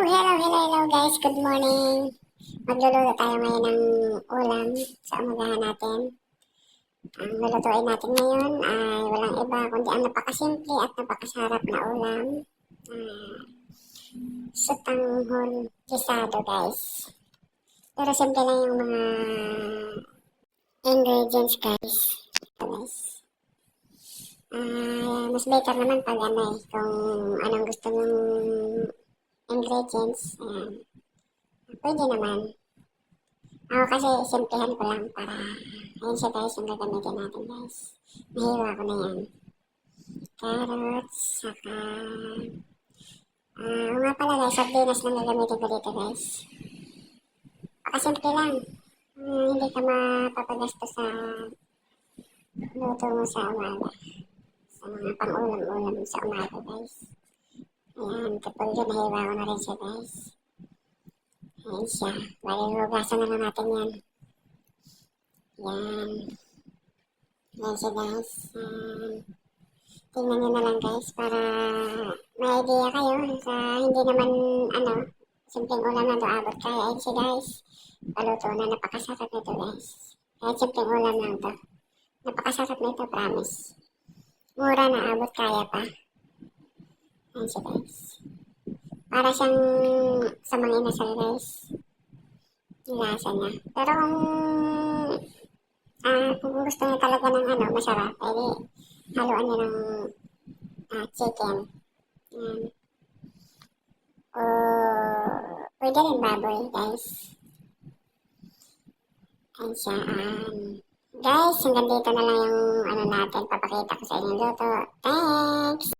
Hello guys. Good morning. Magluluto tayo ngayon ng ulam sa umagahan natin. Ang lulutuin natin ngayon ay walang iba kundi ang napakasimple at napakasarap na ulam. Sotanghon gisado guys. Pero simple lang yung mga ingredients guys. Ito guys. Mas better naman pag kung anong gusto mong ingredients. Pwede naman. Ako kasi simplihan ko lang para ayun siya guys yung gagamitin natin guys. Nahiwa ko na yan. Carrots, saka nga pala guys, sardinas lang gagamitin ko dito guys. Simple lang. Hindi ka mapapagasto sa luto mo sa umaga. Sa mga pang-ulam-ulam sa umaga guys. Ayan, kapag yun, nahiwa ko na rin siya guys. Ayan siya. Bali, hugasan na lang natin yan. Yan. Yan siya guys. Tingnan nyo na lang guys para may idea kayo sa hindi naman simpleng ulam na doabot kaya. Ayan siya guys. Paluto na, napakasarap nito guys. Kahit simpleng ulam lang to. Napakasarap nito, promise. Mura na abot kaya pa. Ayan siya guys. Para siyang sa mga inasal guys. Yung lasa niya. Pero kung gusto niyo talaga ng masarap, pwede haluan niyo ng chicken. Yan. O pwede rin baboy guys. Ayan siya. Guys, hanggang dito na lang yung natin. Papakita ko sa inyo luto. Thanks!